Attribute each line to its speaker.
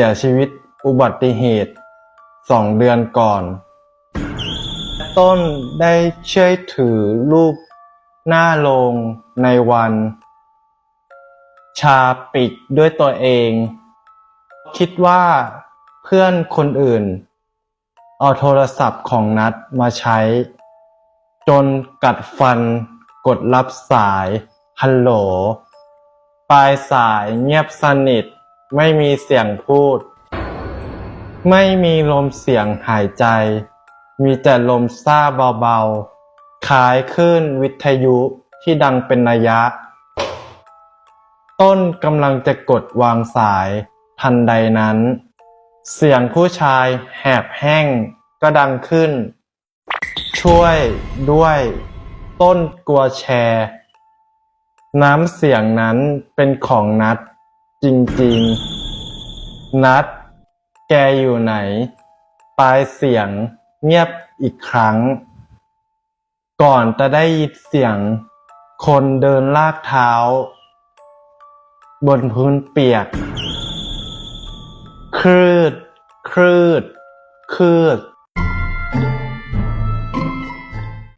Speaker 1: เสียชีวิตอุบัติเหตุ2 เดือนก่อนต้นได้ช่วยถือรูปหน้าโลงในวันชาปนกิจด้วยตัวเองคิดว่าเพื่อนคนอื่นเอาโทรศัพท์ของนัทมาใช้จนกัดฟันกดรับสายฮัลโหลปลายสายเงียบสนิทไม่มีเสียงพูดไม่มีลมเสียงหายใจมีแต่ลมซ่าเบาๆคล้ายคลื่นวิทยุที่ดังเป็นระยะต้นกำลังจะกดวางสายทันใดนั้นเสียงผู้ชายแหบแห้งก็ดังขึ้นช่วยด้วยต้นกลัวแชร์น้ำเสียงนั้นเป็นของนัทจริงๆนัทแกอยู่ไหนปลายเสียงเงียบอีกครั้งก่อนจะได้ยินเสียงคนเดินลากเท้าบนพื้นเปียกครืดครืดครืด